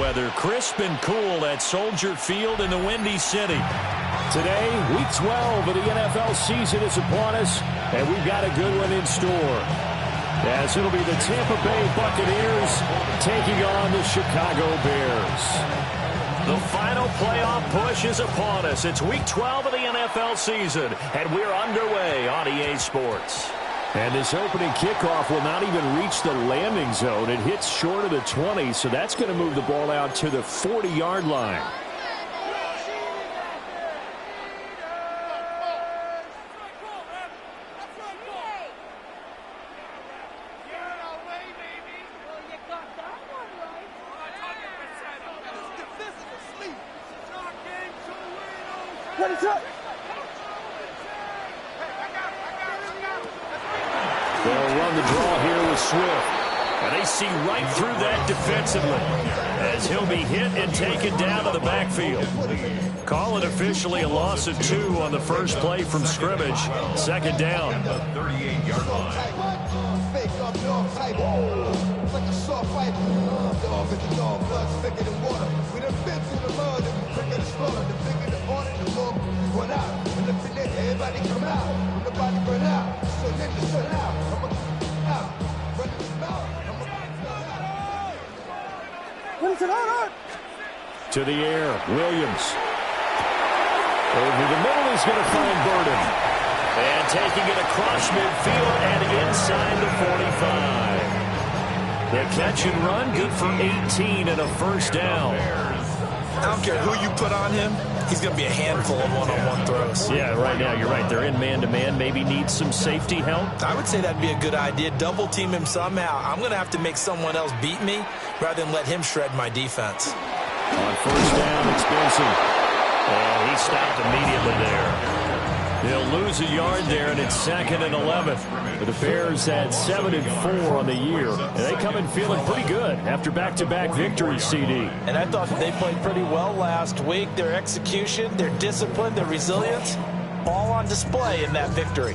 weather. Crisp and cool at Soldier Field in the Windy City. Today, Week 12 of the NFL season is upon us, and we've got a good one in store. As it'll be the Tampa Bay Buccaneers taking on the Chicago Bears. The final playoff push is upon us. It's Week 12 of the NFL season, and we're underway on EA Sports. And this opening kickoff will not even reach the landing zone. It hits short of the 20, so that's going to move the ball out to the 40-yard line. They'll run the draw here with Swift. And they see right through that defensively as he'll be hit and taken down to the backfield. Call it officially a loss of 2 on the first play from scrimmage. Second down. 38-yard line. To the air, Williams. Over the middle, he's going to find Burden. And taking it across midfield and inside the 45. The catch and run, good for 18 and a first down. I don't care who you put on him, he's going to be a handful of one-on-one throws. Yeah, right now, you're right. They're in man-to-man. Maybe needs some safety help. I would say that'd be a good idea. Double team him somehow. I'm going to have to make someone else beat me rather than let him shred my defense. On first down, it's Benson. And he stopped immediately there. He'll lose a yard there, and it's 2nd and 11. But the Bears had 7 and 4 on the year, and they come in feeling pretty good after back-to-back victories, CD. And I thought that they played pretty well last week. Their execution, their discipline, their resilience, all on display in that victory.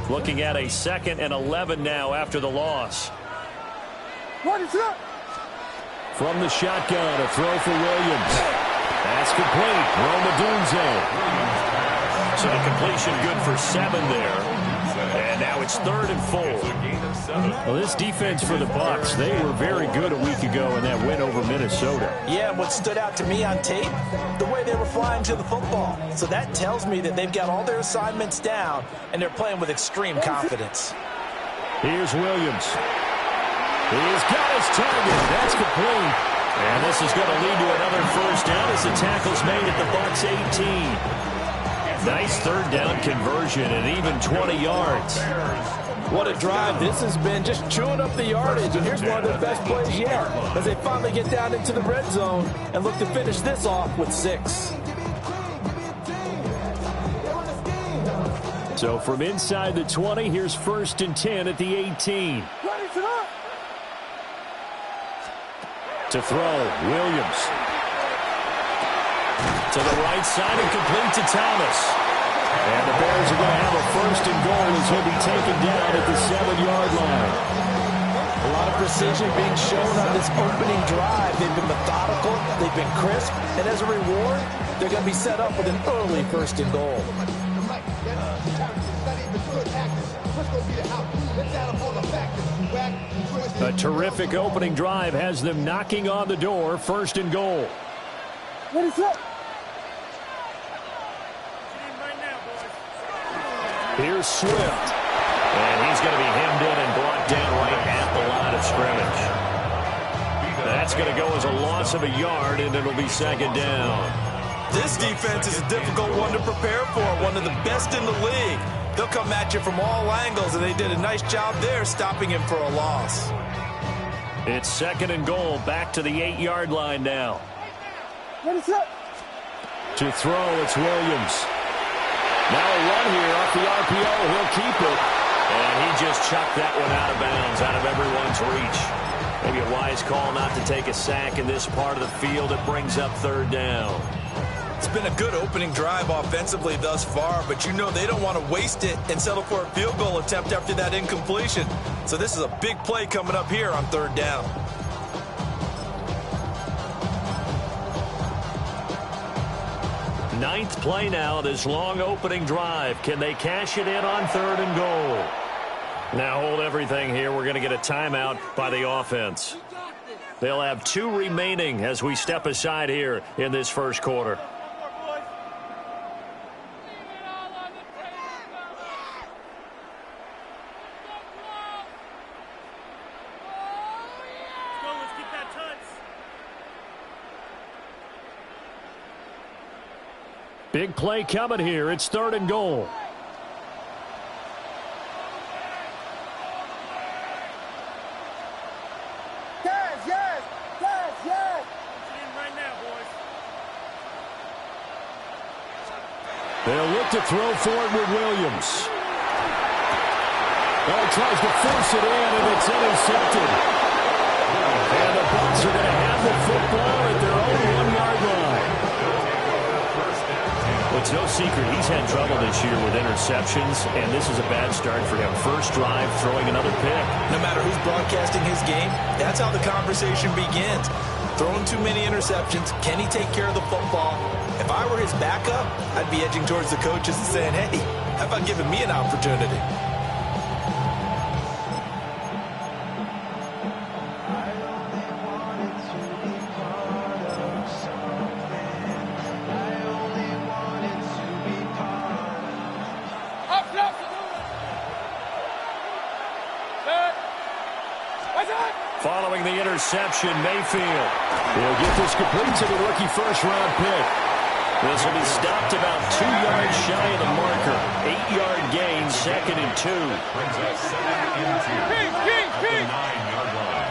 Looking at a 2nd and 11 now after the loss. What is up? From the shotgun, a throw for Williams. That's complete. Rome Odunze. So the completion good for 7 there. And now it's 3rd and 4. Well, this defense for the Bucs, they were very good a week ago in that win over Minnesota. Yeah, what stood out to me on tape, the way they were flying to the football. So that tells me that they've got all their assignments down, and they're playing with extreme confidence. Here's Williams. He's got his target. That's complete. And this is going to lead to another first down as the tackle's made at the Bucs 18. Nice 3rd down conversion and even 20 yards. What a drive. This has been just chewing up the yardage. And here's one of their best plays yet as they finally get down into the red zone and look to finish this off with 6. So from inside the 20, here's 1st and 10 at the 18. To throw, Williams. To the right side and complete to Thomas. And the Bears are going to have a 1st and goal as he'll be taken down at the 7-yard line. A lot of precision being shown on this opening drive. They've been methodical, they've been crisp, and as a reward, they're going to be set up with an early 1st and goal. A terrific opening drive has them knocking on the door. 1st and goal. What is up? Here's Swift. And he's going to be hemmed in and brought down right at the line of scrimmage. That's going to go as a loss of a yard, and it'll be 2nd down. This defense is a difficult one to prepare for, one of the best in the league. They'll come at you from all angles, and they did a nice job there stopping him for a loss. It's 2nd and goal, back to the 8-yard line now. What is up? To throw, it's Williams. Now a run here off the RPO. He'll keep it. And he just chucked that one out of bounds, out of everyone's reach. Maybe a wise call not to take a sack in this part of the field. It brings up 3rd down. It's been a good opening drive offensively thus far, but you know they don't want to waste it and settle for a field goal attempt after that incompletion. So this is a big play coming up here on 3rd down. Ninth play now, this long opening drive. Can they cash it in on 3rd and goal? Now hold everything here. We're going to get a timeout by the offense. They'll have 2 remaining as we step aside here in this first quarter. Big play coming here. It's 3rd and goal. They'll look to throw for it with Williams. Oh, he tries to force it in, and it's intercepted. And the Bucs are going to have the football at their own 1-yard line. Well, it's no secret he's had trouble this year with interceptions, and this is a bad start for him. First drive, throwing another pick. No matter who's broadcasting his game, that's how the conversation begins. Throwing too many interceptions. Can he take care of the football? If I were his backup, I'd be edging towards the coaches and saying, hey, how about giving me an opportunity? Following the interception, Mayfield. He'll get this complete to the rookie first-round pick. This will be stopped about 2 yards shy of the marker. 8-yard gain, 2nd and 2. Brings us 2nd and 2 at the 9-yard line.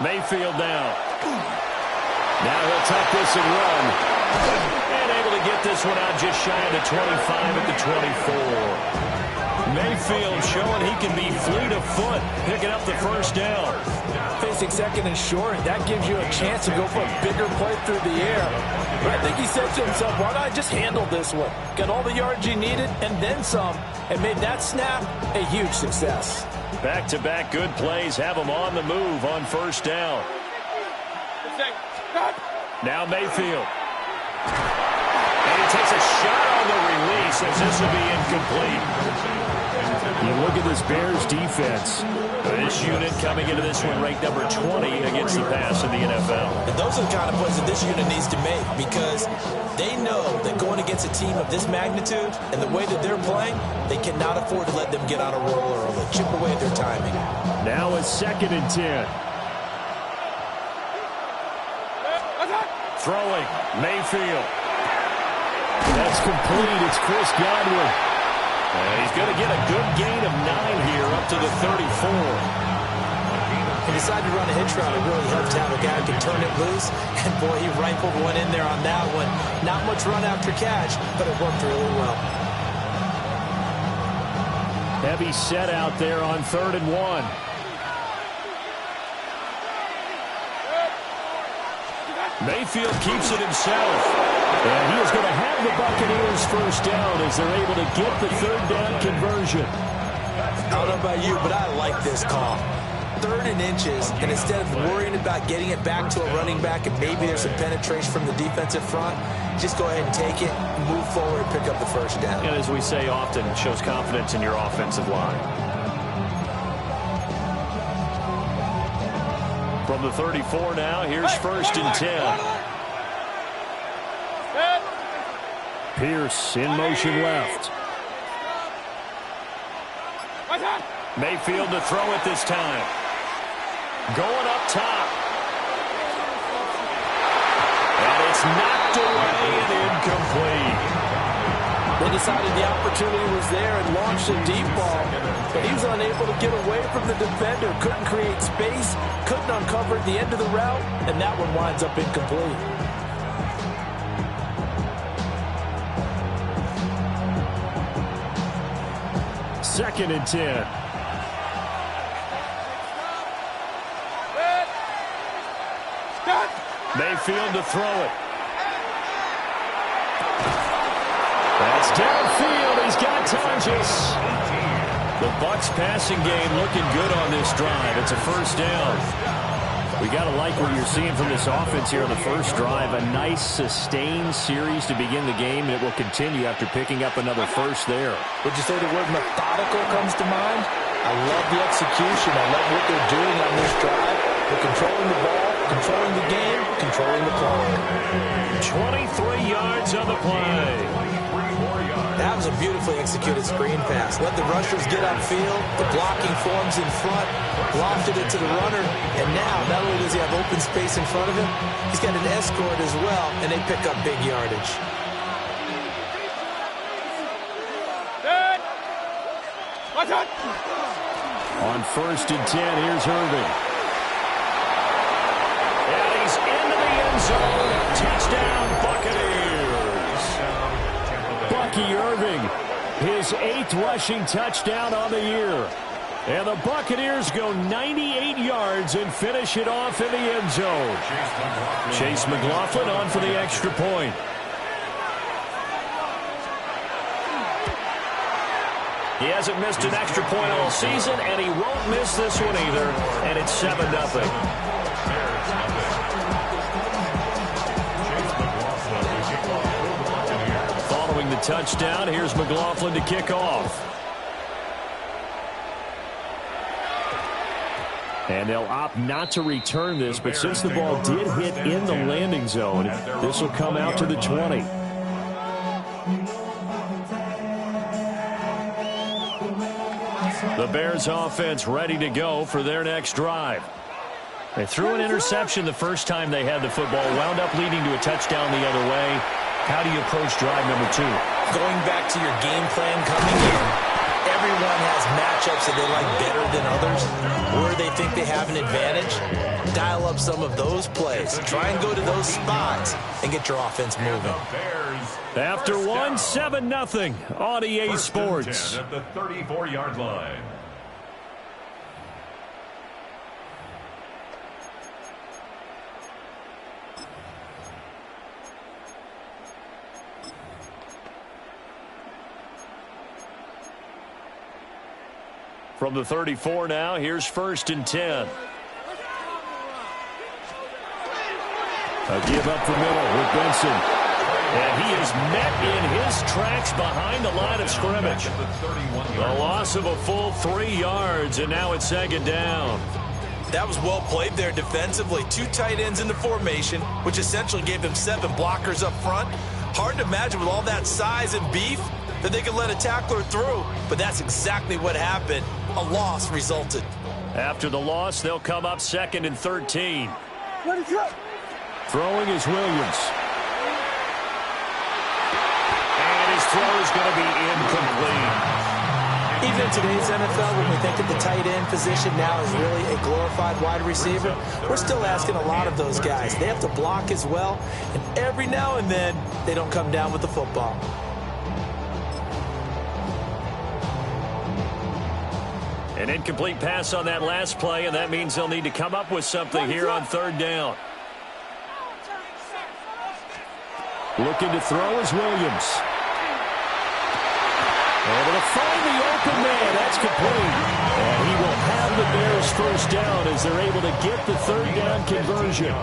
Mayfield now. Now he'll tuck this and run. And able to get this one out just shy of the 25 at the 24. Mayfield showing he can be fleet of foot, picking up the first down. Facing 2nd and short, that gives you a chance to go for a bigger play through the air. But I think he said to himself, why not just handle this one? Got all the yards he needed and then some, and made that snap a huge success. Back-to-back good plays have him on the move on first down. Now Mayfield. And he takes a shot on the release as this will be incomplete. You look at this Bears defense. This unit coming into this one ranked number 20 against the pass in the NFL. And those are the kind of plays that this unit needs to make, because they know that going against a team of this magnitude and the way that they're playing, they cannot afford to let them get on a roll early. Chip away at their timing. Now it's 2nd and 10. Throwing, Mayfield. That's complete. It's Chris Godwin. And he's going to get a good gain of 9 here up to the 34. He decided to run a hitch route. It really helped to have a guy who can turn it loose. And, boy, he rifled one in there on that one. Not much run after catch, but it worked really well. Heavy set out there on 3rd and 1. Mayfield keeps it himself. And he is going to have the Buccaneers first down as they're able to get the 3rd down conversion. I don't know about you, but I like this call. 3rd and inches, and instead of worrying about getting it back to a running back and maybe there's some penetration from the defensive front, just go ahead and take it, move forward, and pick up the first down. And as we say often, it shows confidence in your offensive line. From the 34 now, here's 1st and 10. Pierce in motion left. Mayfield to throw it this time. Going up top. And it's knocked away and incomplete. They decided the opportunity was there and launched a deep ball, but he was unable to get away from the defender. Couldn't create space, couldn't uncover the end of the route, and that one winds up incomplete. Second and 10. Mayfield to throw it. That's downfield. He's got Tonjes. The Bucs passing game looking good on this drive. It's a first down. We got to like what you're seeing from this offense here on the first drive. A nice, sustained series to begin the game, and it will continue after picking up another first there. Would you say the word methodical comes to mind? I love the execution. I love what they're doing on this drive. They're controlling the ball, controlling the game, controlling the clock. 23 yards on the play. That was a beautifully executed screen pass. Let the rushers get upfield. The blocking forms in front. Lofted it to the runner. And now, not only does he have open space in front of him, he's got an escort as well, and they pick up big yardage. On 1st and 10, here's Irving. And he's into the end zone. Touchdown, Buccaneers. Bucky Irving, his 8th rushing touchdown on the year. And the Buccaneers go 98 yards and finish it off in the end zone. Chase McLaughlin on for the extra point. He hasn't missed an extra point all season, and he won't miss this one either. And it's 7-0. Following the touchdown, here's McLaughlin to kick off. And they'll opt not to return this, but since the ball did hit in the landing zone, this will come out to the 20. The Bears offense ready to go for their next drive. They threw an interception the first time they had the football, wound up leading to a touchdown the other way. How do you approach drive number 2? Going back to your game plan coming in, everyone has matchups that they like better than others, where they think they have an advantage. Dial up some of those plays. Try and go to those spots and get your offense moving. After 7-0 on EA Sports. At the 34-yard line. From the 34 now, here's 1st and 10. A give up the middle with Benson. And he is met in his tracks behind the line of scrimmage. A loss of a full 3 yards, and now it's 2nd down. That was well played there defensively. 2 tight ends in the formation, which essentially gave them 7 blockers up front. Hard to imagine with all that size and beef that they could let a tackler through, but that's exactly what happened. A loss resulted. After the loss, they'll come up 2nd and 13. Throwing is Williams. And his throw is going to be incomplete. Even in today's NFL, when we think of the tight end position now as really a glorified wide receiver, we're still asking a lot of those guys. They have to block as well, and every now and then, they don't come down with the football. An incomplete pass on that last play, and that means they'll need to come up with something here on 3rd down. Looking to throw is Williams. Able to find the open man. That's complete. And he will have the Bears 1st down as they're able to get the 3rd down conversion.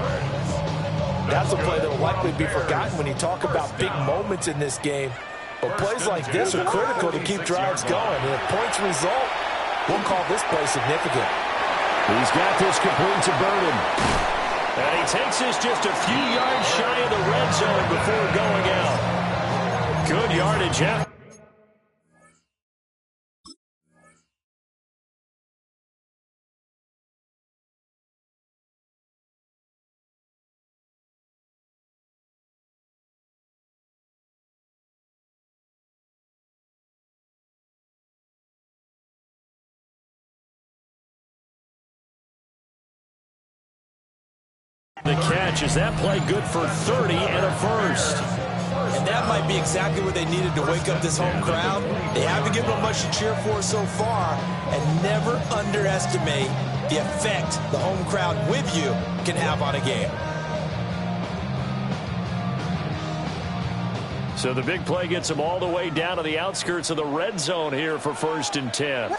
That's a play that will likely be forgotten when you talk about big moments in this game. But plays like this are critical to keep drives going. And if points result, we'll call this play significant. He's got this complete to Burden. And he takes this just a few yards shy of the red zone before going out. Good yardage after. The catch. Is that play good for 30 and a first? And that might be exactly what they needed to wake up this home crowd. They haven't given them much to cheer for so far, and never underestimate the effect the home crowd with you can have on a game. So the big play gets them all the way down to the outskirts of the red zone here for 1st and 10. On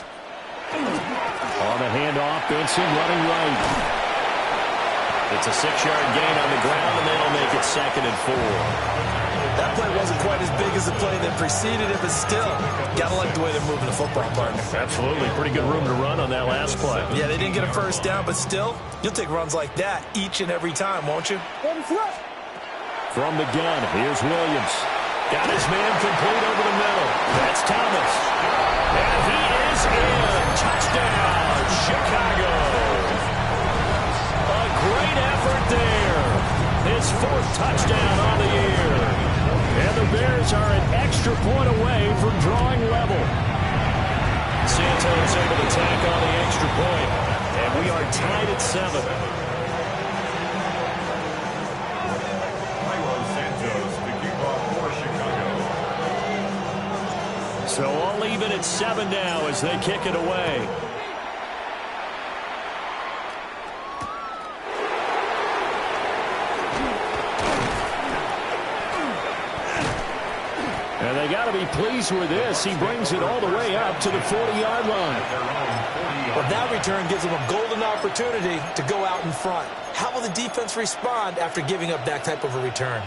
the handoff, Benson running right. It's a 6-yard gain on the ground, and that'll make it 2nd and 4. That play wasn't quite as big as the play that preceded it, but still, gotta like the way they're moving the football, partner. Absolutely. Pretty good room to run on that last play. Yeah, they didn't get a first down, but still, you'll take runs like that each and every time, won't you? From the gun, here's Williams. Got his man complete over the middle. That's Thomas. And he is in. Touchdown, Chicago. A great effort there. His 4th touchdown on the year. And the Bears are an extra point away from drawing level. Santos able to tack on the extra point. And we are tied at 7. So all even at 7 now as they kick it away. And they got to be pleased with this. He brings it all the way up to the 40-yard line. Well, that return gives them a golden opportunity to go out in front. How will the defense respond after giving up that type of a return?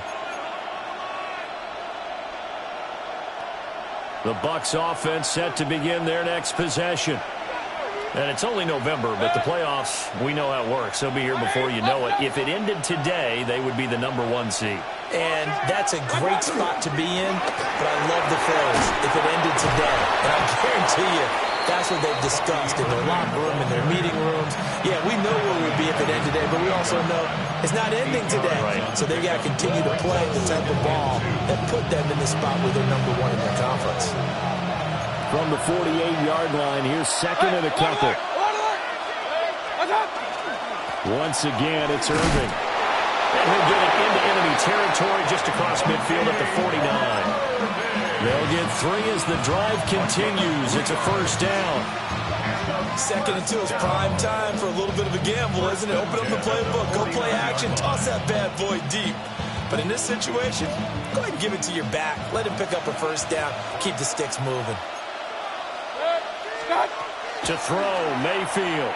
The Bucs offense set to begin their next possession. And it's only November, but the playoffs, we know how it works. They'll be here before you know it. If it ended today, they would be the #1 seed. And that's a great spot to be in, but I love the phrase, if it ended today. And I guarantee you, that's what they've discussed in their locker room, in their meeting rooms. Yeah, we know where we'd be if it ended today, but we also know it's not ending today. Right. So they've got to continue to play the type of ball that put them in the spot where they're #1 in their conference. From the 48-yard line, here's 2nd and a couple. Once again, it's Irving. And he'll get it into enemy territory just across midfield at the 49. They'll get 3 as the drive continues. It's a first down. 2nd and 2 is prime time for a little bit of a gamble, isn't it? Open up the playbook, go play action, toss that bad boy deep. But in this situation, go ahead and give it to your back. Let him pick up a first down. Keep the sticks moving. To throw, Mayfield.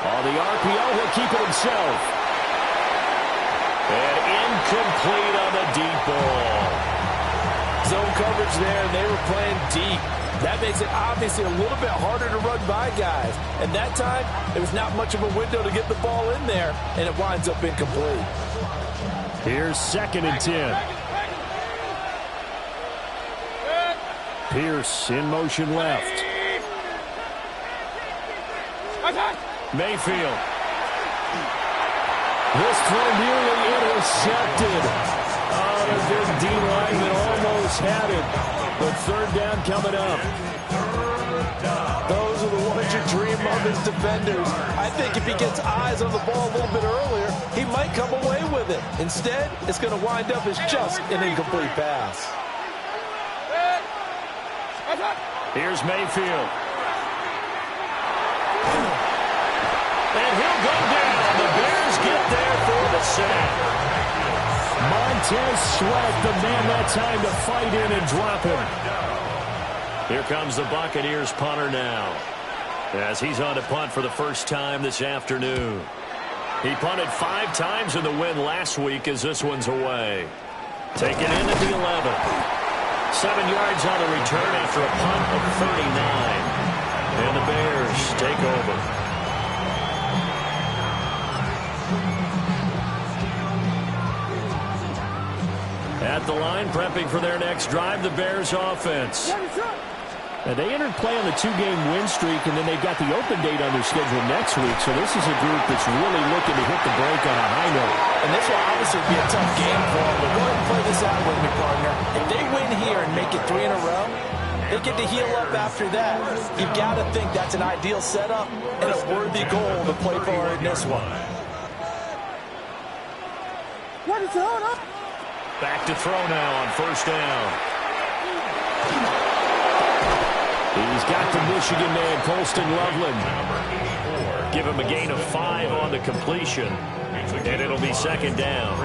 On the RPO, he'll keep it himself. And incomplete on the deep ball. Zone coverage there, and they were playing deep. That makes it obviously a little bit harder to run by guys. And that time, there was not much of a window to get the ball in there, and it winds up incomplete. Here's 2nd and 10. Pierce in motion left. Mayfield. This throw nearly intercepted. Oh, the big D lineman almost had it. But 3rd down coming up. Those are the ones you dream of as defenders. I think if he gets eyes on the ball a little bit earlier, he might come away with it. Instead, it's going to wind up as just an incomplete pass. Here's Mayfield. And he'll go down. The Bears get there for the sack. Montez Sweat, the man that time to fight in and drop him. Here comes the Buccaneers punter now, as he's on to punt for the first time this afternoon. He punted 5 times in the win last week as this one's away. Taken in at the 11. 7 yards on the return after a punt of 39. And the Bears take over. At the line, prepping for their next drive, the Bears offense. Now, they entered play on the 2-game win streak, and then they've got the open date on their schedule next week. So this is a group that's really looking to hit the break on a high note. And this will obviously be a tough game for them. But go ahead and play this out with me, partner. If they win here and make it 3 in a row, they get to heal up after that. You've got to think that's an ideal setup and a worthy goal to play for in this one. Back to throw now on first down. He's got the Michigan man, Colston Loveland. Give him a gain of 5 on the completion, and it'll be 2nd down.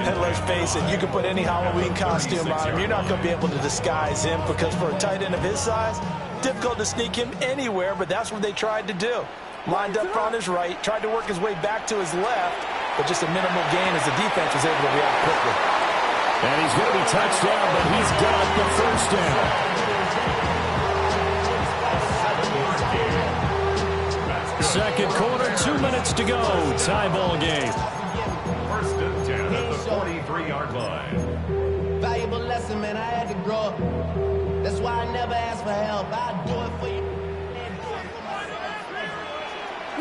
And let's face it, you can put any Halloween costume on him. You're not going to be able to disguise him because for a tight end of his size, difficult to sneak him anywhere, but that's what they tried to do. lined up on his right, tried to work his way back to his left, but just a minimal gain as the defense was able to react quickly. And he's going to be touched down, but he's got the first down. Second quarter, 2 minutes to go. Tie ball game. First and 10 at the 43-yard line. Valuable lesson, man. I had to grow up. That's why I never ask for help. I'll do it for you.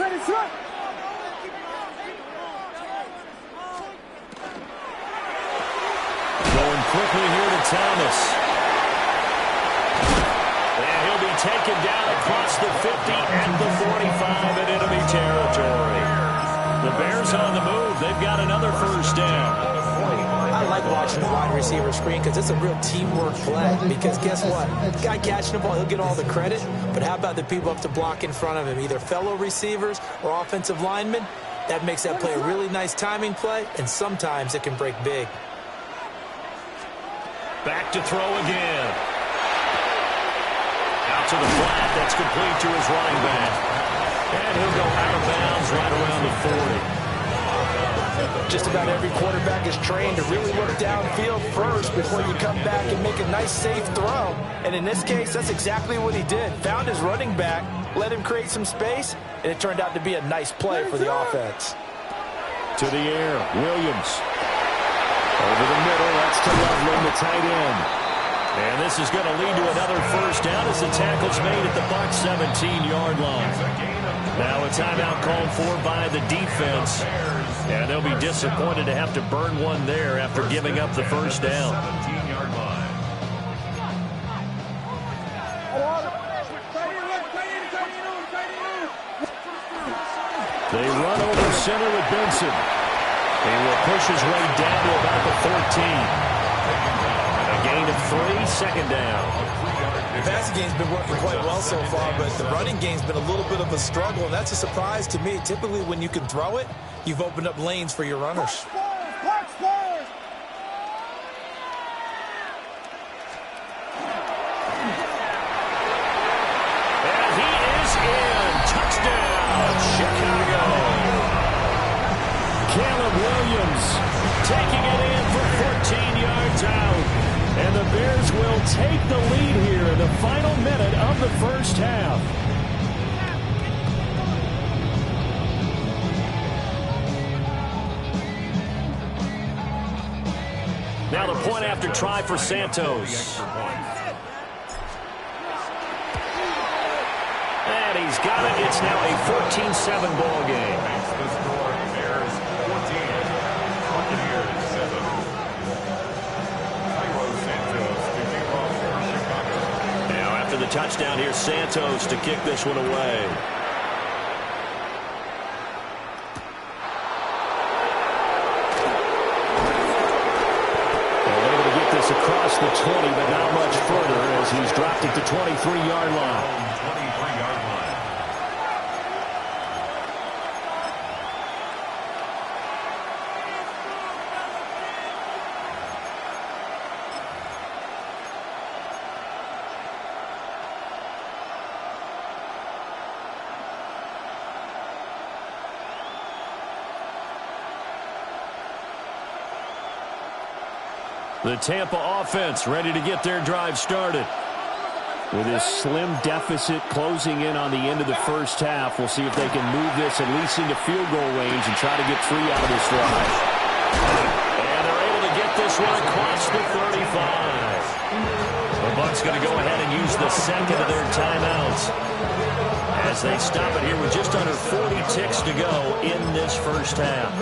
Ready, sir. Going quickly here to Thomas. And he'll be taken down across the 50 and the 45 in enemy territory. The Bears on the move. They've got another first down. I like watching the wide receiver screen because it's a real teamwork play. Because guess what? The guy catching the ball, he'll get all the credit. But how about the people up to block in front of him, either fellow receivers or offensive linemen? That makes that play a really nice timing play, and sometimes it can break big. Back to throw again. Out to the flat. That's complete to his running back. And he'll go out of bounds right around the 40. Just about every quarterback is trained to really look downfield first before you come back and make a nice, safe throw. And in this case, that's exactly what he did. Found his running back, let him create some space, and it turned out to be a nice play for the offense. To the air, Williams. Over the middle, that's to Loveland, the tight end. And this is going to lead to another first down as the tackle's made at the Bucs 17-yard line. Now a timeout called for by the defense. And they'll be disappointed to have to burn one there after giving up the first down. 17-yard line. They run over center with Benson. He will push his way down to about the 14. A gain of 3, second down. The passing game's been working quite well so far, but the running game's been a little bit of a struggle, and that's a surprise to me. Typically, when you can throw it, you've opened up lanes for your runners. And he is in. Touchdown, Chicago. Caleb Williams taking it in for 14 yards out. And the Bears will take the lead here in the final minute of the first half. Now the point after try for Santos. And he's got it. It's now a 14-7 ball game. The score, Bears 14, Buccaneers 7. Santos to kick off for Chicago. Now after the touchdown, here's Santos to kick this one away. Across the 20, but not much further as he's dropped it to 23-yard line. 23-yard line. The Tampa offense ready to get their drive started. With this slim deficit closing in on the end of the first half, we'll see if they can move this at least into field goal range and try to get 3 out of this drive. And they're able to get this one across the 35. The Bucs going to go ahead and use the second of their timeouts as they stop it here with just under 40 ticks to go in this first half.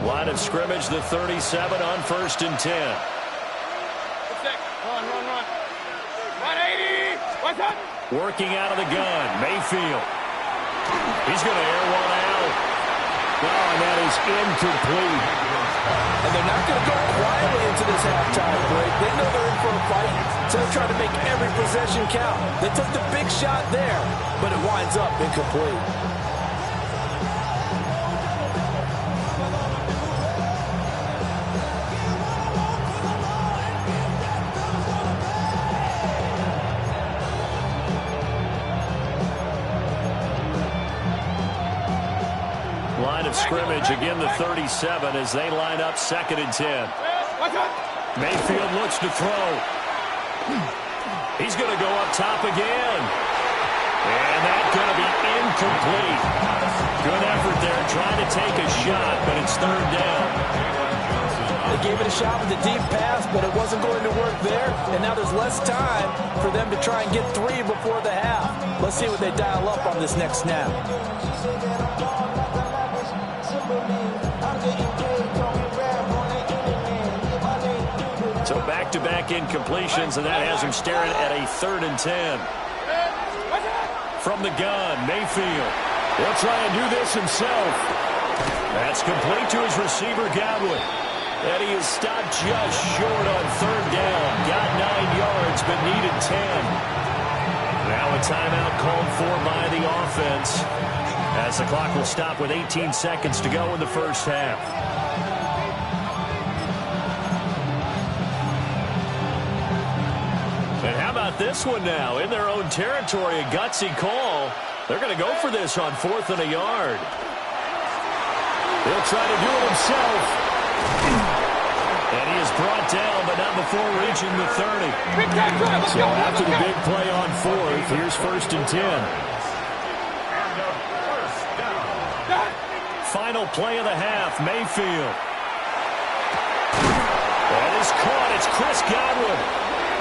Line of scrimmage, the 37 on 1st and 10. Run. 180. What's up? Working out of the gun, Mayfield. He's going to air one out. Oh, and that is incomplete. And they're not going to go quietly into this halftime break. They know they're in for a fight, so they're trying to make every possession count. They took the big shot there, but it winds up incomplete. Line of scrimmage, again the 37 as they line up 2nd and 10. Mayfield looks to throw. He's going to go up top again. And that's going to be incomplete. Good effort there trying to take a shot, but it's 3rd down. They gave it a shot with the deep pass, but it wasn't going to work there. And now there's less time for them to try and get 3 before the half. Let's see what they dial up on this next snap. So back-to-back incompletions, and that has him staring at a 3rd and 10. From the gun, Mayfield. He'll try and do this himself. That's complete to his receiver, Godwin. And he is stopped just short on 3rd down. Got 9 yards, but needed 10. Now a timeout called for by the offense, as the clock will stop with 18 seconds to go in the first half. And how about this one now? In their own territory, a gutsy call. They're going to go for this on 4th and a yard. He'll try to do it himself. And he is brought down, but not before reaching the 30. So after the big play on 4th, here's 1st and 10. Final play of the half, Mayfield. That is caught. It's Chris Godwin.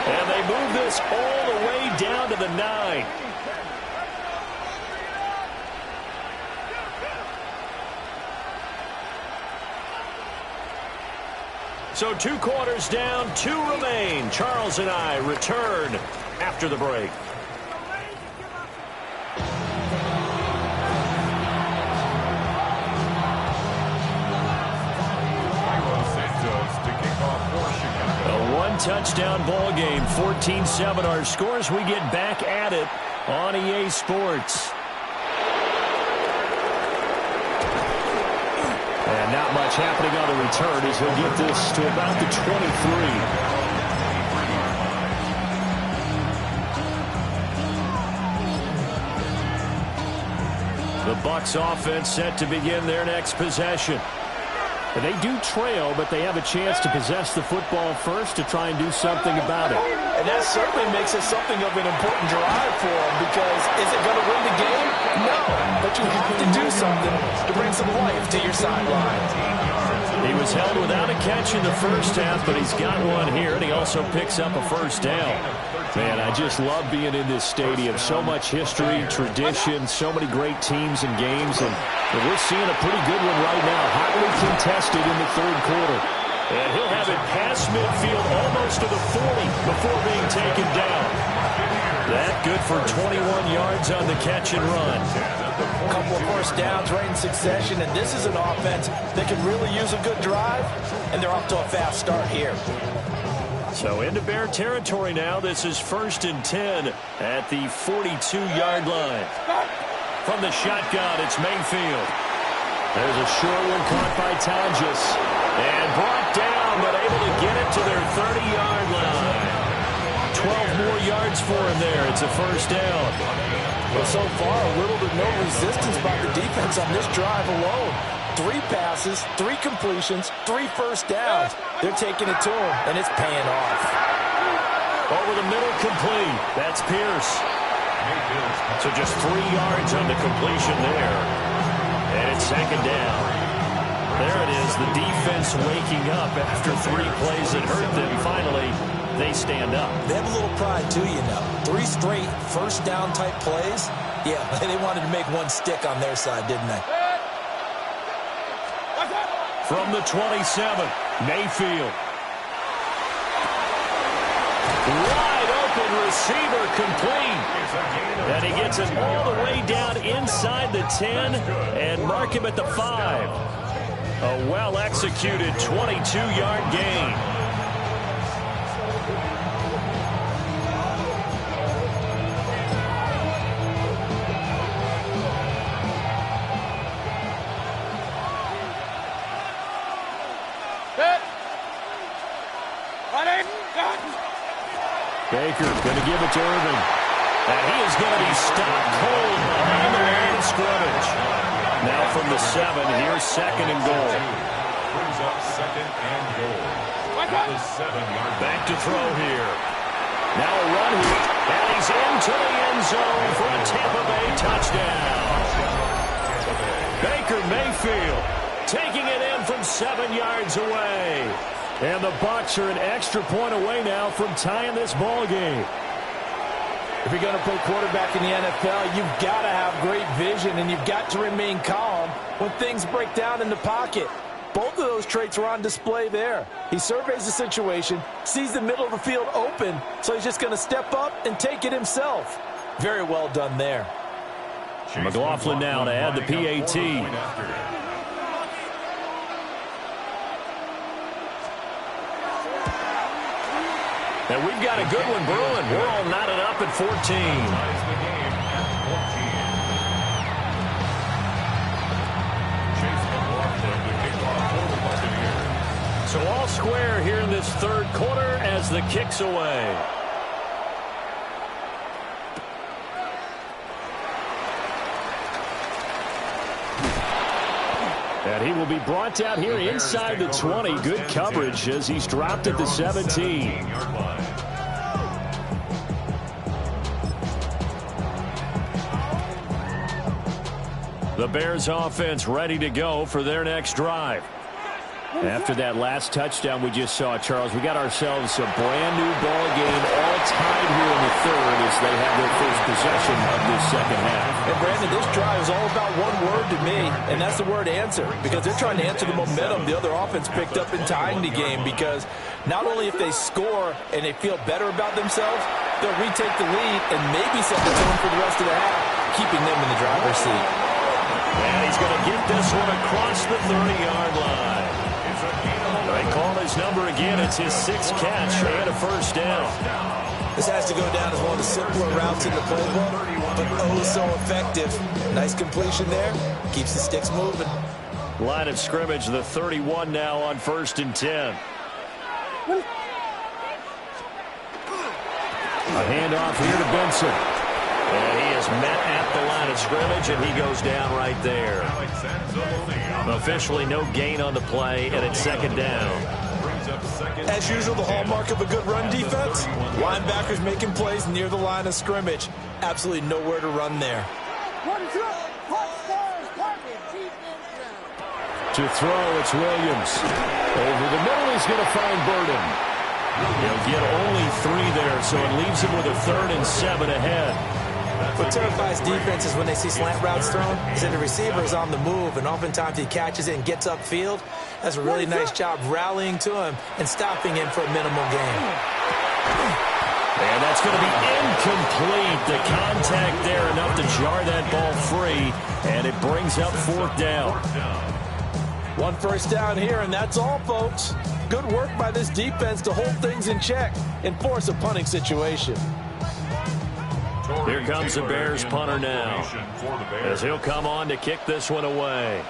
And they move this all the way down to the 9. So 2 quarters down, 2 remain. Charles and I return after the break. Touchdown ball game, 14-7 our scores. We get back at it on EA Sports. And not much happening on the return as he'll get this to about the 23. The Bucs offense set to begin their next possession. And they do trail, but they have a chance to possess the football first to try and do something about it. And that certainly makes it something of an important drive for them, because is it going to win the game? No. But you have to do something to bring some life to your sideline. He was held without a catch in the first half, but he's got one here, and he also picks up a 1st down. Man, I just love being in this stadium. So much history, tradition, so many great teams and games, and we're seeing a pretty good one right now, hotly contested in the 3rd quarter. And he'll have it past midfield, almost to the 40, before being taken down. That good for 21 yards on the catch and run. A couple of 1st downs right in succession, and this is an offense that could really use a good drive, and they're off to a fast start here. So into Bear territory now. This is 1st and 10 at the 42-yard line. From the shotgun, it's Mayfield. There's a short one caught by Tonjes. And brought down, but able to get it to their 30-yard line. 12 more yards for him there. It's a 1st down. Well, so far, little to no resistance by the defense on this drive alone. 3 passes, 3 completions, 3 1st downs. They're taking it to him, and it's paying off. Over the middle, complete. That's Pierce. So just 3 yards on the completion there. And it's 2nd down. There it is, the defense waking up after 3 plays that hurt them. Finally, they stand up. They have a little pride, too, you know. 3 straight 1st down type plays. Yeah, they wanted to make one stick on their side, didn't they? From the 27, Mayfield. Wide open receiver, complete. And he gets it all the way down inside the 10 and mark him at the 5. A well-executed 22-yard gain. Baker going to give it to Irving. And he is going to be stopped cold behind the line of scrimmage. Now from the 7, here's 2nd and goal. Brings up 2nd and goal. At the 7-yard. Back to throw here. Now a run here. And he's into the end zone for a Tampa Bay touchdown. Baker Mayfield taking it in from 7 yards away. And the Bucs are an extra point away now from tying this ball game. If you're going to play quarterback in the NFL, you've got to have great vision, and you've got to remain calm when things break down in the pocket. Both of those traits were on display there. He surveys the situation, sees the middle of the field open, so he's just going to step up and take it himself. Very well done there. McLaughlin now to add the PAT. And we've got a good one brewing. We're all knotted up at 14. So all square here in this 3rd quarter as the kick's away. And he will be brought down here inside the 20. Good coverage as he's dropped at the 17. The Bears offense ready to go for their next drive. After that last touchdown we just saw, Charles, we got ourselves a brand-new ball game all tied here in the 3rd as they have their first possession of this 2nd half. And, Brandon, this drive is all about one word to me, and that's the word answer, because they're trying to answer the momentum the other offense picked up in tying the game, because not only if they score and they feel better about themselves, they'll retake the lead and maybe set the tone for the rest of the half, keeping them in the driver's seat. And he's going to get this one across the 30-yard line. They call his number again. It's his 6th catch and a first down. This has to go down as one of the simpler routes in the playbook, but oh so effective. Nice completion there. Keeps the sticks moving. Line of scrimmage, the 31 now on 1st and 10. A handoff here to Benson. And he is met at the line of scrimmage, and he goes down right there. Officially no gain on the play, and it's 2nd down. As usual, the hallmark of a good run defense, linebackers making plays near the line of scrimmage. Absolutely nowhere to run there. To throw, it's Williams. Over the middle, he's going to find Burden. He'll get only 3 there, so it leaves him with a 3rd and 7 ahead. What terrifies defenses when they see slant routes thrown is that the receiver is on the move, and oftentimes he catches it and gets upfield. That's a really nice job rallying to him and stopping him for a minimal gain. And that's going to be incomplete. The contact there enough to jar that ball free, and it brings up 4th down. 1 first down here, and that's all, folks. Good work by this defense to hold things in check and force a punting situation. Here comes the Bears punter now, as he'll come on to kick this one away.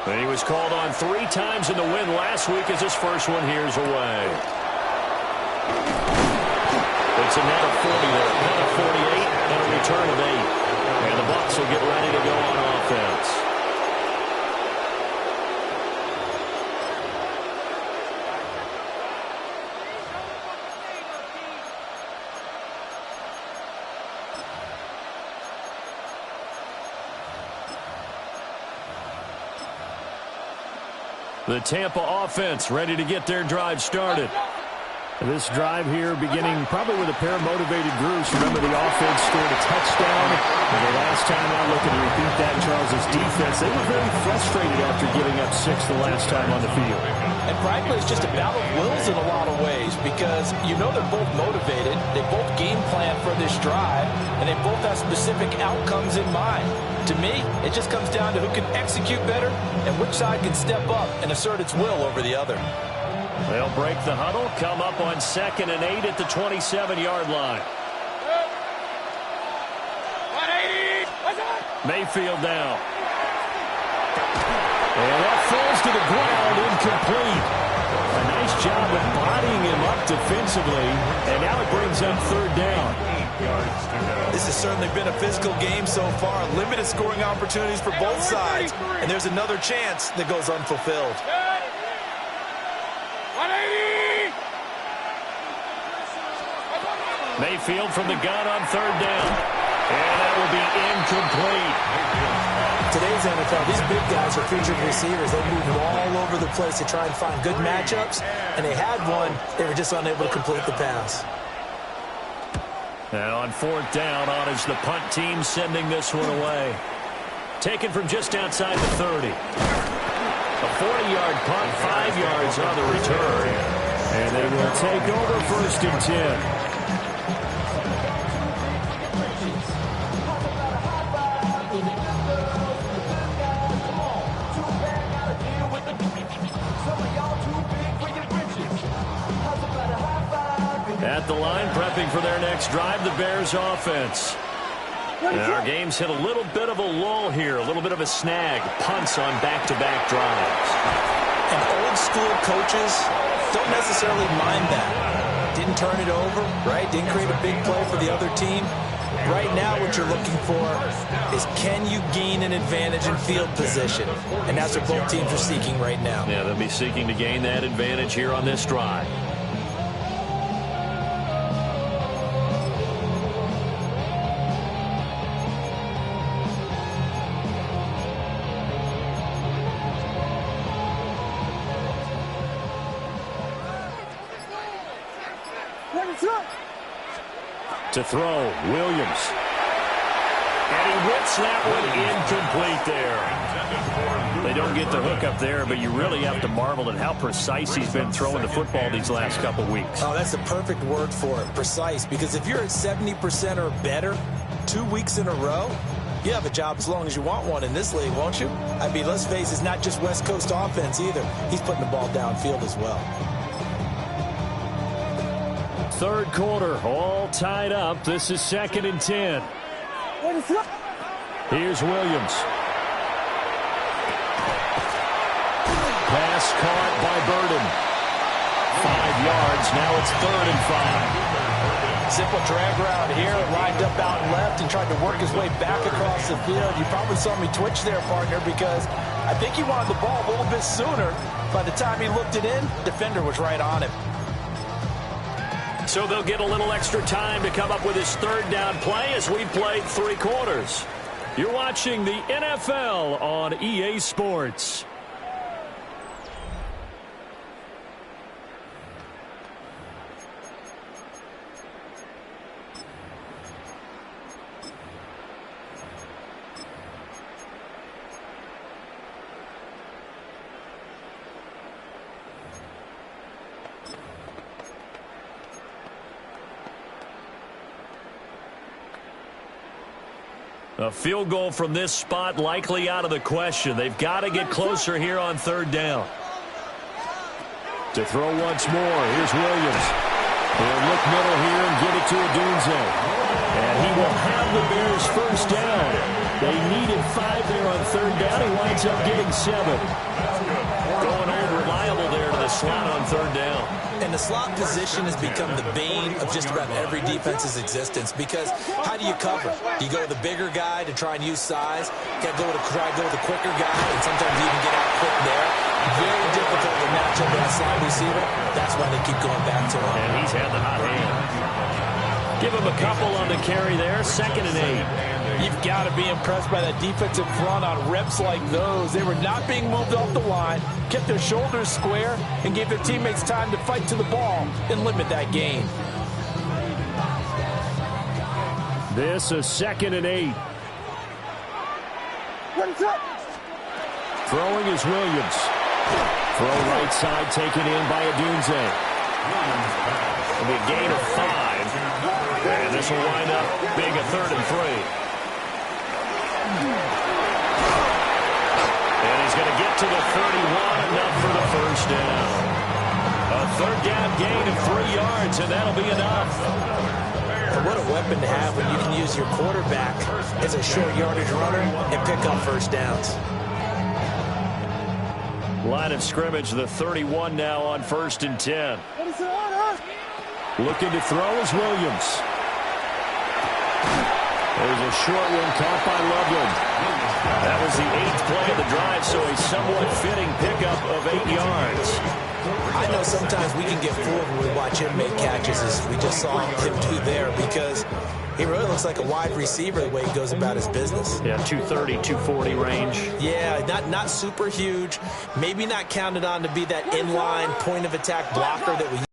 And he was called on 3 times in the win last week as his first one here's away. It's a net of 40 there, net of 48, and a return of 8. And the Bucs will get ready to go on offense. The Tampa offense ready to get their drive started. This drive here beginning probably with a pair of motivated groups. Remember, the offense scored a touchdown. And the last time out, looking to repeat that, Charles' defense, they were very frustrated after giving up 6 the last time on the field. And frankly, it's just a battle of wills in a lot of ways, because you know they're both motivated. They both game plan for this drive, and they both have specific outcomes in mind. To me, it just comes down to who can execute better and which side can step up and assert its will over the other. They'll break the huddle, come up on 2nd and 8 at the 27-yard line. Mayfield now. And that falls to the ground, incomplete. A nice job of bodying him up defensively, and now it brings up 3rd down. This has certainly been a physical game so far. Limited scoring opportunities for both sides. And there's another chance that goes unfulfilled. Mayfield from the gun on 3rd down. And that will be incomplete. Today's NFL, these big guys are featured receivers. They move all over the place to try and find good matchups. And they had one. They were just unable to complete the pass. And on 4th down, on is the punt team sending this one away. Taken from just outside the 30. A 40-yard punt, 5 yards on the return. And they will take over 1st and 10. At the line, prepping for their next drive, the Bears offense. And our game's hit a little bit of a lull here, a little bit of a snag. Punts on back-to-back drives. And old-school coaches don't necessarily mind that. Didn't turn it over, right? Didn't create a big play for the other team. Right now, what you're looking for is can you gain an advantage in field position? And that's what both teams are seeking right now. Yeah, they'll be seeking to gain that advantage here on this drive. To throw, Williams. And he whips that one incomplete there. They don't get the hook up there, but you really have to marvel at how precise he's been throwing the football these last couple weeks. Oh, that's the perfect word for it, precise. Because if you're at 70% or better 2 weeks in a row, you have a job as long as you want one in this league, won't you? I mean, let's face it, it's not just West Coast offense either. He's putting the ball downfield as well. 3rd quarter, all tied up. This is 2nd and 10. Here's Williams. Pass caught by Burden. 5 yards. Now it's 3rd and 5. Simple drag route here, lined up out left and tried to work his way back across the field. You probably saw me twitch there, partner, because I think he wanted the ball a little bit sooner. By the time he looked it in, defender was right on him. So they'll get a little extra time to come up with his 3rd down play as we played 3 quarters. You're watching the NFL on EA Sports. A field goal from this spot likely out of the question. They've got to get closer here on 3rd down. To throw once more, here's Williams. He'll look middle here and get it to Odunze. And he will have the Bears 1st down. They needed 5 there on 3rd down. He winds up getting 7. Going old reliable there to the slot on 3rd down. And the slot position has become the bane of just about every defense's existence because how do you cover? Do you go with the bigger guy to try and use size? Got to try to go with the quicker guy and sometimes even get out quick there. Very difficult to match up with a slot receiver. That's why they keep going back to him. And he's had the hot hand. Give him a couple on the carry there. 2nd and 8. You've got to be impressed by that defensive front on reps like those. They were not being moved off the line, kept their shoulders square, and gave their teammates time to fight to the ball and limit that gain. This is 2nd and 8. Throwing is Williams. Throw right side taken in by Odunze. It'll be a gain of 5. And this will wind up being a 3rd and 3. to the 31, enough for the first down. A third down gain of 3 yards, and that'll be enough. And what a weapon to have when you can use your quarterback as a short yardage runner and pick up first downs. Line of scrimmage, the 31 now on 1st and 10. Looking to throw is Williams. There's a short one caught by Loveland. That was the 8th play of the drive, so a somewhat fitting pickup of 8 yards. I know sometimes we can get fooled when we watch him make catches, as we just saw him do there, because he really looks like a wide receiver the way he goes about his business. Yeah, 230, 240 range. Yeah, not super huge. Maybe not counted on to be that inline point-of-attack blocker that we use.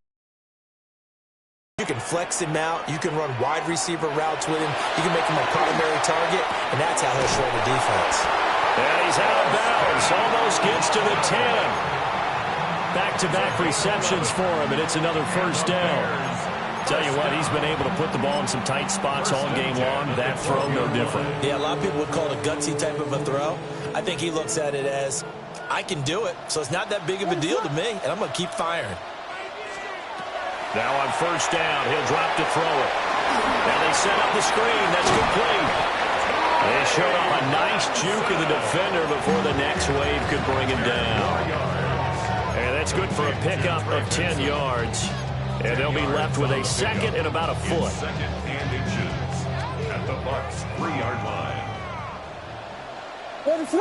You can flex him out. You can run wide receiver routes with him. You can make him a primary target, and that's how he'll show the defense. And he's out of bounds. Almost gets to the 10. Back-to-back receptions for him, and it's another first down. Tell you what, he's been able to put the ball in some tight spots all game long. That throw, no different. Yeah, a lot of people would call it a gutsy type of a throw. I think he looks at it as, I can do it, so it's not that big of a deal to me, and I'm going to keep firing. Now on first down, he'll drop to throw it. Now they set up the screen. That's complete. They showed off a nice juke of the defender before the next wave could bring him down. And that's good for a pickup of 10 yards. And they'll be left with a second and about a foot. Second and inches at the Bucs 3-yard line. He's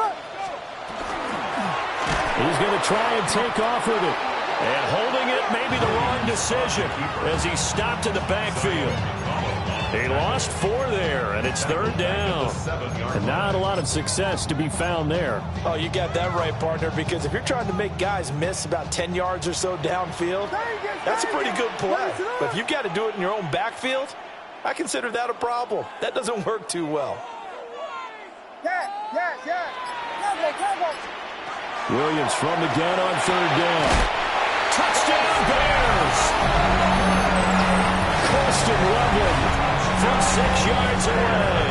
going to try and take off with it. And holding it may be the wrong decision as he stopped in the backfield. He lost 4 there, and it's 3rd down. And not a lot of success to be found there. Oh, you got that right, partner, because if you're trying to make guys miss about 10 yards or so downfield, that's a pretty good play. But if you've got to do it in your own backfield, I consider that a problem. That doesn't work too well. Williams from the gun on 3rd down. Touchdown, Bears! Colston Loveland from 6 yards away.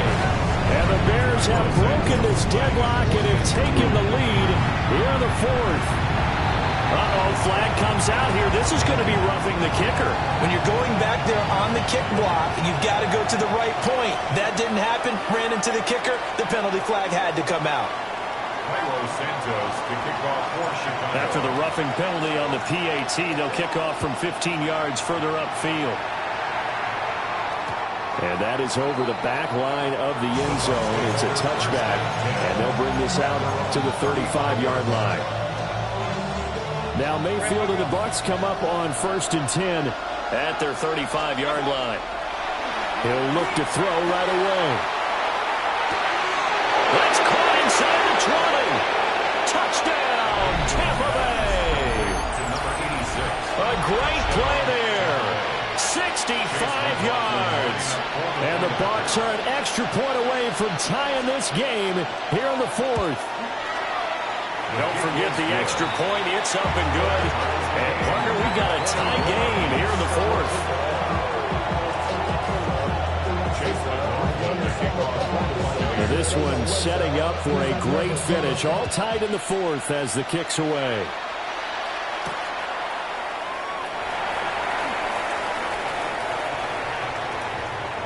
And the Bears have broken this deadlock and have taken the lead here in the 4th. Uh-oh, flag comes out here. This is going to be roughing the kicker. When you're going back there on the kick block, you've got to go to the right point. That didn't happen. Ran into the kicker. The penalty flag had to come out. Santos to kick off for Chicago. After the roughing penalty on the PAT, they'll kick off from 15 yards further upfield. And that is over the back line of the end zone. It's a touchback, and they'll bring this out to the 35-yard line. Now Mayfield and the Bucs come up on 1st and 10 at their 35-yard line. He'll look to throw right away. That's caught inside the 20. Touchdown, Tampa Bay. A great play there. 65 yards. And the Bucs are an extra point away from tying this game here in the 4th. Don't forget the extra point. It's up and good. And, partner, we got a tie game here in the 4th. Now this one setting up for a great finish. All tied in the 4th as the kick's away.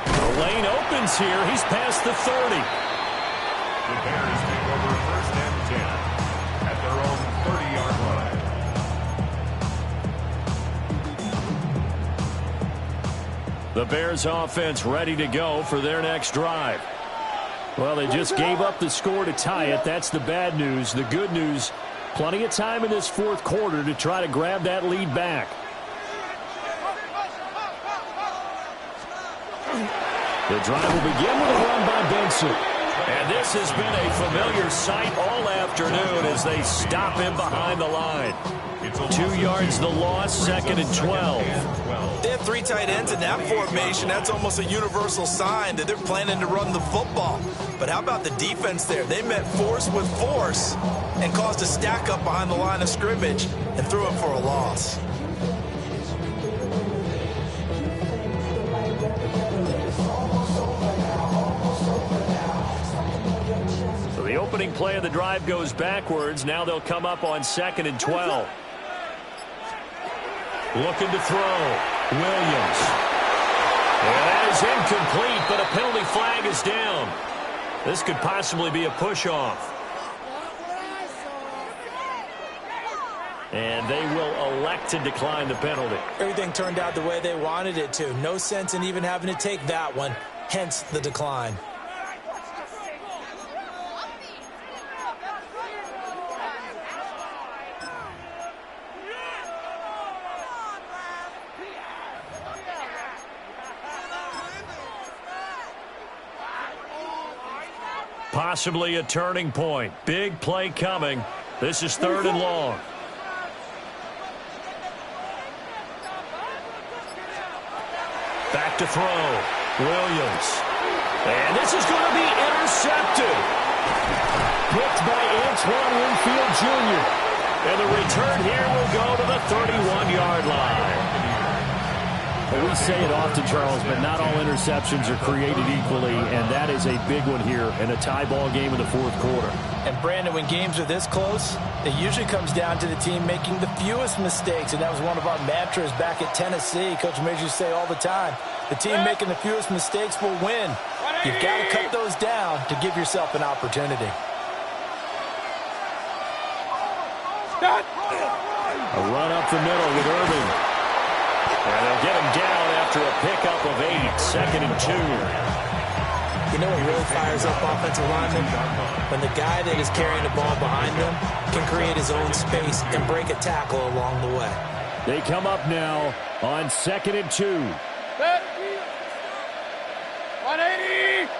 The lane opens here. He's past the 30. The Bears take over 1st and 10 at their own 30-yard line. The Bears offense ready to go for their next drive. Well, they just gave up the score to tie it. That's the bad news. The good news, plenty of time in this 4th quarter to try to grab that lead back. The drive will begin with a run by Benson. And this has been a familiar sight all afternoon as they stop him behind the line. 2 yards the loss, 2nd and 12. They have 3 tight ends in that formation. That's almost a universal sign that they're planning to run the football. But how about the defense there? They met force with force and caused a stack up behind the line of scrimmage and threw it for a loss. So the opening winning play of the drive goes backwards. Now they'll come up on 2nd and 12. Looking to throw. Williams. And that is incomplete, but a penalty flag is down. This could possibly be a push-off. And they will elect to decline the penalty. Everything turned out the way they wanted it to. No sense in even having to take that one, hence the decline. Possibly a turning point. Big play coming. This is 3rd and long. Back to throw. Williams. And this is going to be intercepted. Picked by Antoine Winfield Jr. And the return here will go to the 31-yard line. Well, we say it often, Charles, but not all interceptions are created equally, and that is a big one here in a tie ball game in the 4th quarter. And, Brandon, when games are this close, it usually comes down to the team making the fewest mistakes, and that was one of our mantras back at Tennessee. Coach Major used to say all the time, the team making the fewest mistakes will win. You've got to cut those down to give yourself an opportunity. A run up the middle with Irving. And they'll get him down after a pickup of 8, 2nd and 2. You know what really fires up offensive linemen? When the guy that is carrying the ball behind them can create his own space and break a tackle along the way. They come up now on 2nd and 2. 180!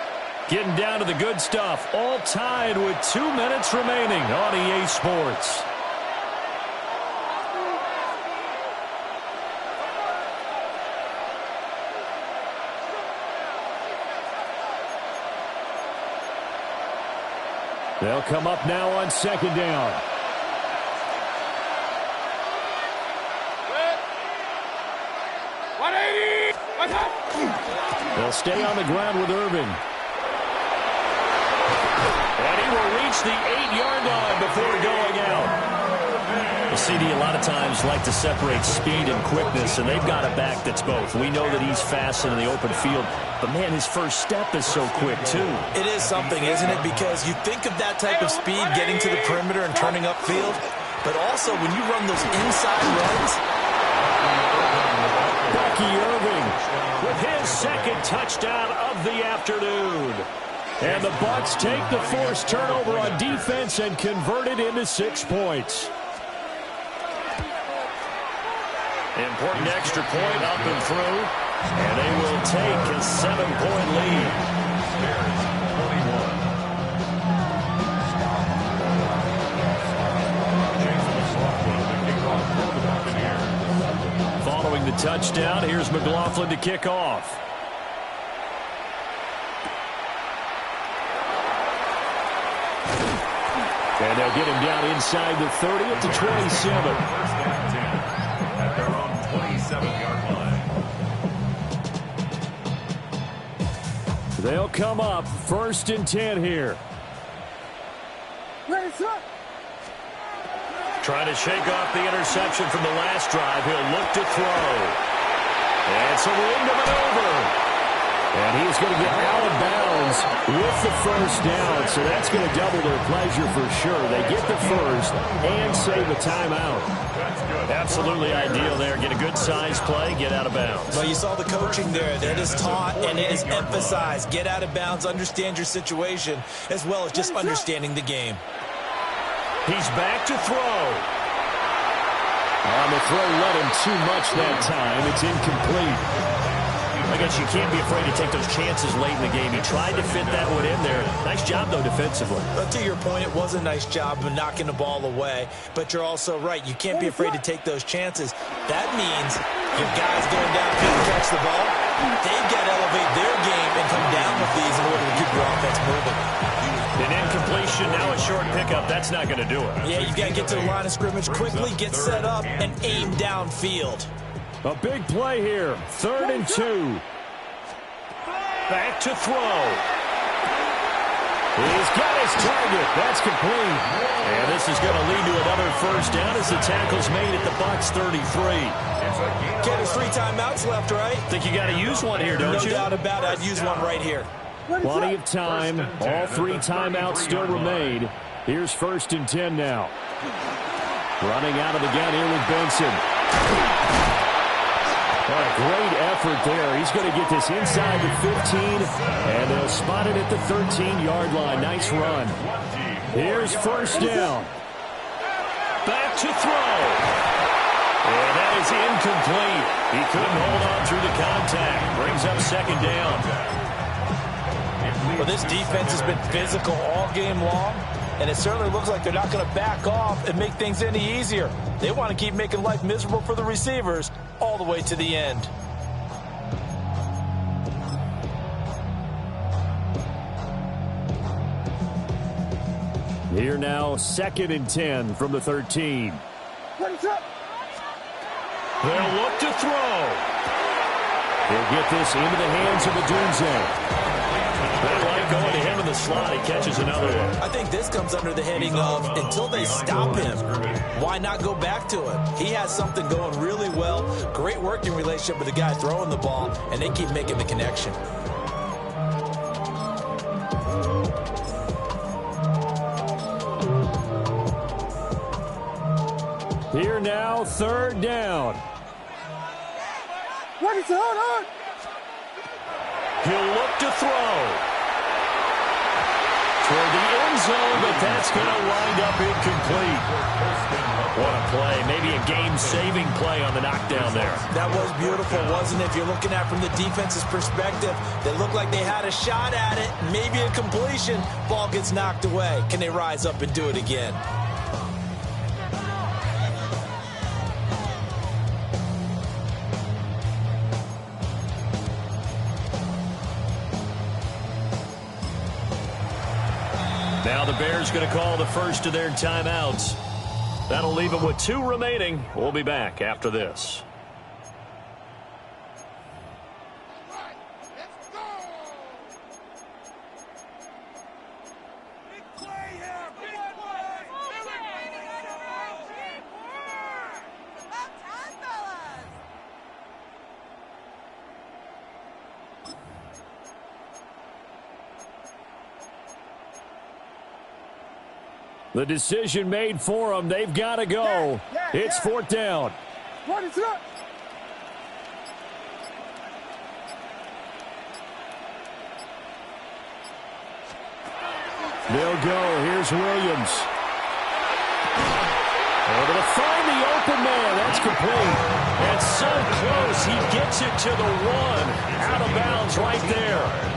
Getting down to the good stuff. All tied with 2 minutes remaining on EA Sports. They'll come up now on 2nd down. They'll stay on the ground with Irving. And he will reach the 8-yard line before going out. The CD a lot of times like to separate speed and quickness, and they've got a back that's both. We know that he's fast in the open field, but, man, his first step is so quick, too. It is something, isn't it? Because you think of that type of speed getting to the perimeter and turning upfield, but also when you run those inside runs. Bucky Irving With his 2nd touchdown of the afternoon. And the Bucs take the forced turnover on defense and convert it into 6 points. Important extra point up and through. And they will take a 7-point lead. Following the touchdown, here's McLaughlin to kick off. And they'll get him down inside the 30 at the 27. First down 10 at their own 27-yard line. They'll come up 1st and 10 here. Trying to shake off the interception from the last drive. He'll look to throw. And it's a wing to maneuver. And he's going to get out of bounds with the first down, so that's going to double their pleasure for sure. They get the first and save a timeout. Absolutely ideal there. Get a good size play, get out of bounds. Well, you saw the coaching there. That is taught and it is emphasized. Get out of bounds, understand your situation, as well as just understanding the game. He's back to throw. On the throw, let him too much that time. It's incomplete. I guess you can't be afraid to take those chances late in the game. He tried to fit that one in there. Nice job, though, defensively. But to your point, it was a nice job of knocking the ball away. But you're also right. You can't be afraid to take those chances. That means your guys going downfield to catch the ball, they've got to elevate their game and come down with these in order to keep your offense moving. An incompletion, now a short pickup. That's not going to do it. Yeah, you've got to get to the line of scrimmage quickly, get set up, and aim downfield. A big play here. 3rd and 2. Back to throw. He's got his target. That's complete. And this is going to lead to another first down as the tackle's made at the Bucs 33. Okay, there's 3 timeouts left, right? Think you got to use one here, don't you? No doubt about it. I'd use one right here. Plenty of time. All 3 timeouts still remain. Here's 1st and 10 now. Running out of the gun here with Benson. What a great effort there. He's going to get this inside the 15, and they'll spot it at the 13-yard line. Nice run. Here's 1st down. Back to throw. And that is incomplete. He couldn't hold on through the contact. Brings up 2nd down. Well, this defense has been physical all game long, and it certainly looks like they're not going to back off and make things any easier. They want to keep making life miserable for the receivers all the way to the end. Here now, 2nd and 10 from the 13. They'll look to throw. He'll get this into the hands of Odunze. They like going to him in the slot. He catches another one. I think this comes under the heading of until they stop him, why not go back to it? He has something going really well. Great working relationship with the guy throwing the ball, and they keep making the connection. Here now, 3rd down. What is going on? He'll look to throw. Toward the end zone, but that's going to wind up incomplete. What a play. Maybe a game-saving play on the knockdown there. That was beautiful, wasn't it? If you're looking at it from the defense's perspective, they looked like they had a shot at it, maybe a completion. Ball gets knocked away. Can they rise up and do it again? Now the Bears going to call the first of their timeouts. That'll leave them with 2 remaining. We'll be back after this. The decision made for them. They've got to go. It's 4th down. What is up? They'll go. Here's Williams. Able to find the open man. That's complete. And so close. He gets it to the 1. Out of bounds right there.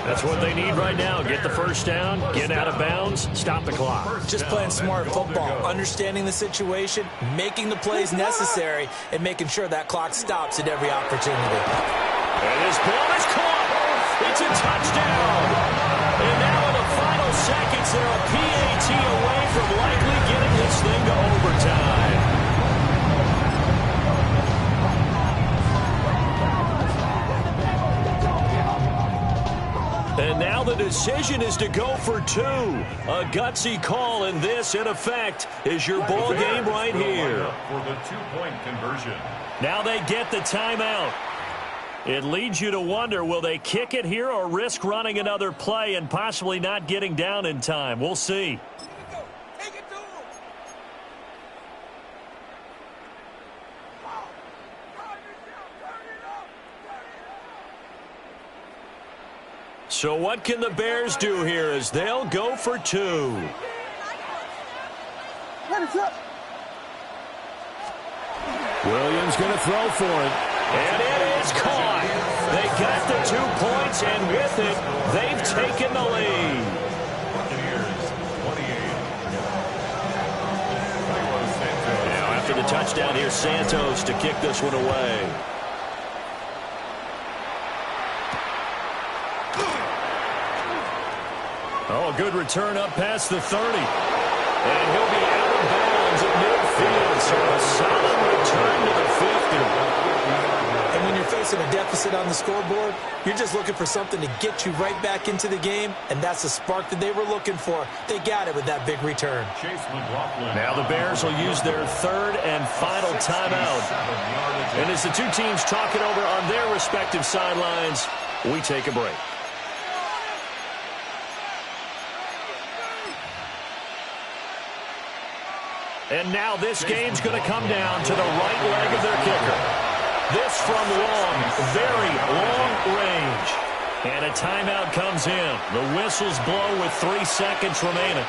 That's what they need right now. Get the first down, get out of bounds, stop the clock. Just playing smart football, understanding the situation, making the plays necessary, and making sure that clock stops at every opportunity. And this ball is caught. It's a touchdown. And now in the final seconds, they're a PAT away from likely getting this thing to overtime. And now the decision is to go for 2. A gutsy call, and this, in effect, is your ball game right here. For the 2-point conversion. Now they get the timeout. It leads you to wonder, will they kick it here or risk running another play and possibly not getting down in time? We'll see. So what can the Bears do here as they'll go for 2? What is up? Williams going to throw for it. And it is caught. They got the 2 points, and with it, they've taken the lead. Buccaneers, 28. Now after the touchdown, here's Santos to kick this one away. Oh, good return up past the 30. And he'll be out of bounds at midfield. So a solid return to the 50. And when you're facing a deficit deficit on the scoreboard, you're just looking for something to get you right back into the game, and that's the spark that they were looking for. They got it with that big return. Chase McLaughlin. Now the Bears will use their third and final timeout. And as the two teams talk it over on their respective sidelines, we take a break. And now this game's going to come down to the right leg of their kicker. This from long, very long range. And a timeout comes in. The whistles blow with 3 seconds remaining.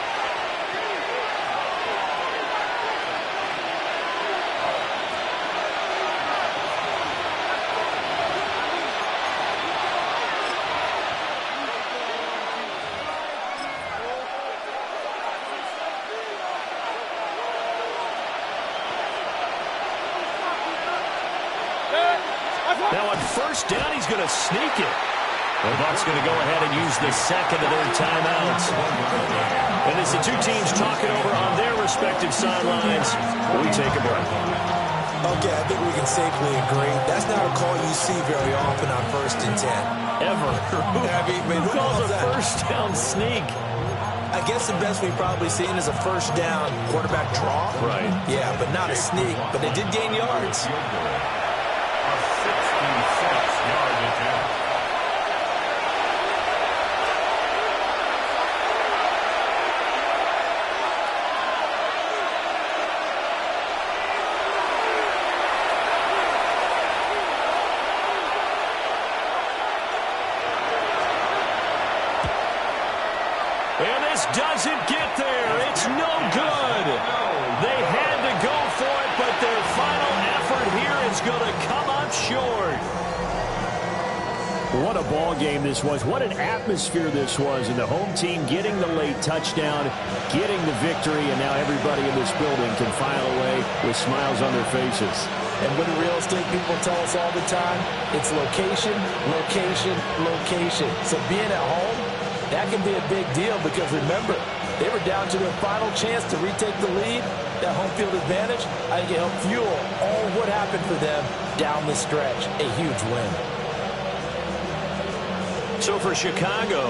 Now on first down, he's going to sneak it. The Bucs going to go ahead and use the second of their timeouts. And as the two teams talk it over on their respective sidelines, we take a break. Okay, I think we can safely agree. That's not a call you see very often on 1st and 10. Ever. Who calls a that? first down sneak? I guess the best we've probably seen is a first down quarterback draw. Right. Yeah, but not a sneak. But they did gain yards. A 66-yard attempt. And this doesn't get there. It's no good. They had to go for it, but their final effort here is going to come up short. What a ball game this was. What an atmosphere this was. And the home team getting the late touchdown, getting the victory, and now everybody in this building can file away with smiles on their faces. And what do real estate people tell us all the time? It's location, location, location. So being at home, that can be a big deal because remember, they were down to their final chance to retake the lead. That home field advantage, I think it helped fuel all what happened for them down the stretch. A huge win. So for Chicago,